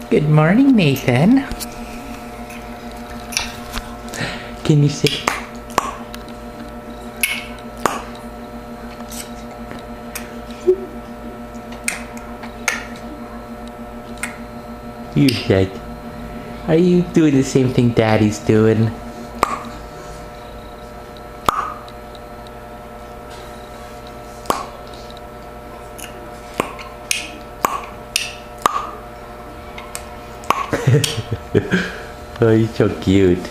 Good morning, Nathan. Can you say... You said, are you doing the same thing Daddy's doing? Oh, you're so cute.